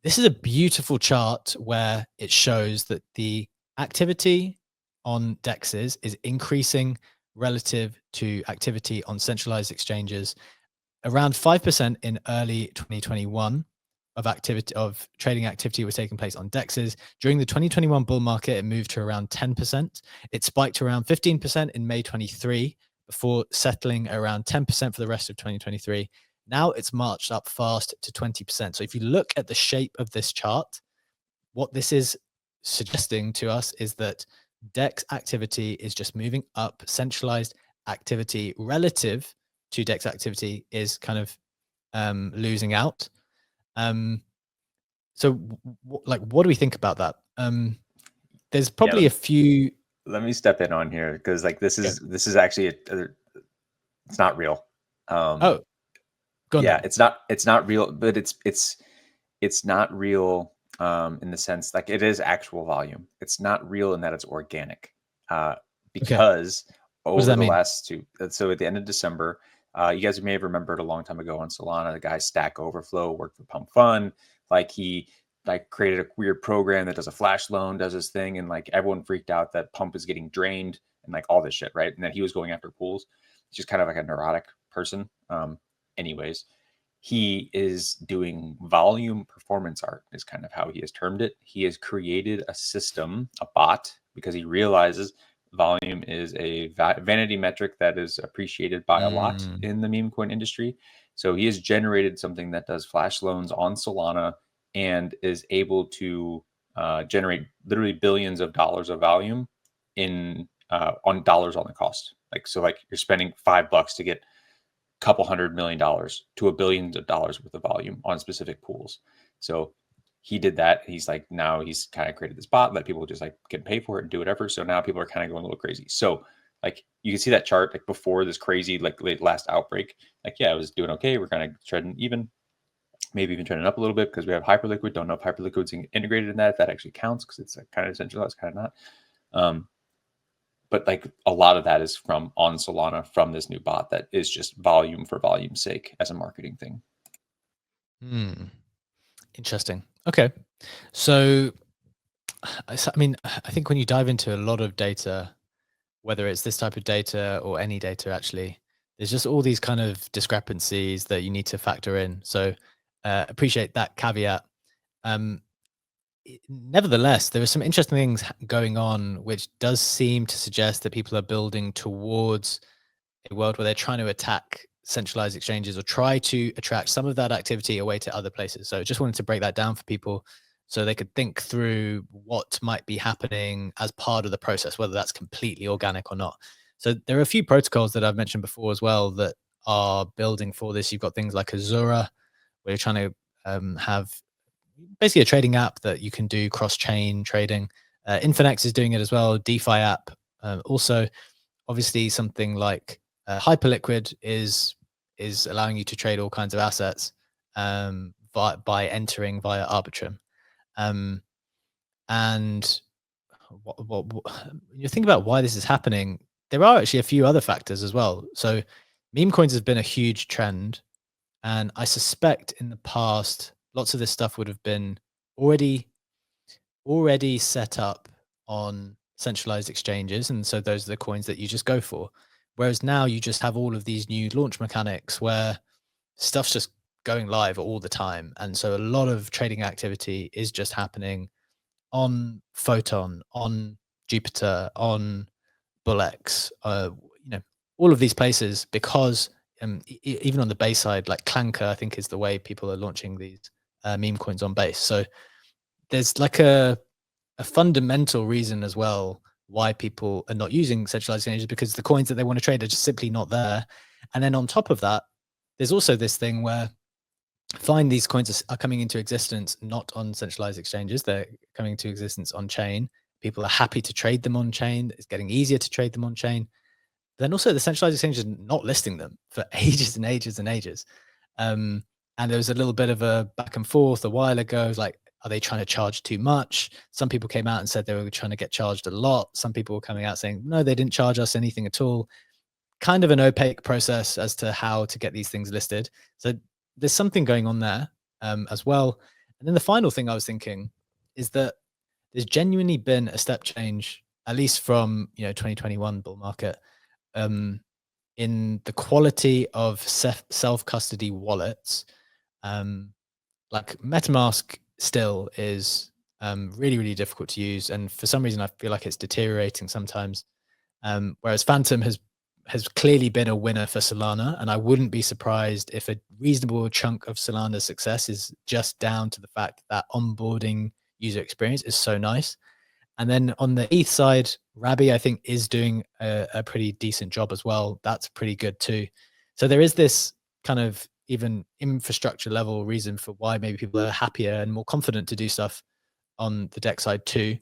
this is a beautiful chart where it shows that the activity on DEXs is increasing relative to activity on centralized exchanges. Around 5% in early 2021 of trading activity was taking place on DEXs. During the 2021 bull market, it moved to around 10%. It spiked to around 15% in May 23 before settling around 10% for the rest of 2023. Now it's marched up fast to 20%. So if you look at the shape of this chart, what this is suggesting to us is that DEX activity is just moving up. Centralized activity relative to DEX activity is kind of losing out. So what do we think about that? There's probably a few. Let me step in on here because like this is actually it's not real. Yeah, it's not real, but it's not real in the sense like it is actual volume. It's not real in that it's organic because over the last two. So at the end of December, you guys may have remembered a long time ago on Solana, the guy Stack Overflow worked for Pump Fund. Like he created a weird program that does a flash loan, does this thing, and like everyone freaked out that Pump is getting drained and like all this shit, right? And then he was going after pools. He's just kind of like a neurotic person. Anyways, he is doing volume performance art is kind of how he has termed it. He has created a system, a bot, because he realizes volume is a vanity metric that is appreciated by a lot in the meme coin industry. So he has generated something that does flash loans on Solana and is able to generate literally billions of dollars of volume in on dollars on the cost. Like you're spending $5 to get a couple $100 million to $1 billion worth of volume on specific pools. So he did that. He's like, now he's kind of created this bot, let people just like get paid for it and do whatever. So now people are kind of going a little crazy. So like you can see that chart like before this crazy like late last outbreak. Like it was doing okay. We're kind of treading even, maybe even trending up a little bit because we have Hyperliquid. Don't know if Hyperliquid's integrated in that, if that actually counts, because it's kind of centralized, kind of not. But like a lot of that is from on Solana from this new bot that is just volume for volume's sake as a marketing thing. Interesting. Okay. So, I mean, I think when you dive into a lot of data, whether it's this type of data or any data, actually, there's just all these kind of discrepancies that you need to factor in. So appreciate that caveat. Nevertheless, there are some interesting things going on, which does seem to suggest that people are building towards a world where they're trying to attack centralized exchanges or try to attract some of that activity away to other places. So just wanted to break that down for people so they could think through what might be happening as part of the process, whether that's completely organic or not. So there are a few protocols that I've mentioned before as well that are building for this. You've got things like Azura, where you're trying to have basically a trading app that you can do cross-chain trading. Infinex is doing it as well. DeFi app. Also, obviously, something like Hyperliquid is allowing you to trade all kinds of assets by entering via Arbitrum. And what you think about why this is happening, there are actually a few other factors as well. So meme coins has been a huge trend, and I suspect in the past lots of this stuff would have been already set up on centralized exchanges, and so those are the coins that you just go for. Whereas now you just have all of these new launch mechanics where stuff's just going live all the time, and so a lot of trading activity is just happening on Photon, on Jupiter, on BullX, all of these places, because even on the base side, like Clanker, I think is the way people are launching these meme coins on base. So there's like a fundamental reason as well why people are not using centralized exchanges, because the coins that they want to trade are just simply not there. And then on top of that, there's also this thing where these coins are coming into existence not on centralized exchanges. They're coming into existence on chain. People are happy to trade them on chain. It's getting easier to trade them on chain. Then also the centralized exchanges are not listing them for ages and ages and ages. And there was a little bit of a back and forth a while ago, like, are they trying to charge too much? Some people came out and said they were trying to get charged a lot. Some people were coming out saying, no, they didn't charge us anything at all. Kind of an opaque process as to how to get these things listed. So there's something going on there as well. And then the final thing I was thinking is that there's genuinely been a step change, at least from 2021 bull market, in the quality of self-custody wallets. Like MetaMask still is really, really difficult to use. And for some reason, I feel like it's deteriorating sometimes. Whereas Phantom has clearly been a winner for Solana. And I wouldn't be surprised if a reasonable chunk of Solana's success is just down to the fact that onboarding user experience is so nice. And then on the ETH side, Rabbi, I think, is doing a pretty decent job as well. That's pretty good too. So there is this kind of even infrastructure level reason for why maybe people are happier and more confident to do stuff on the DEX side too.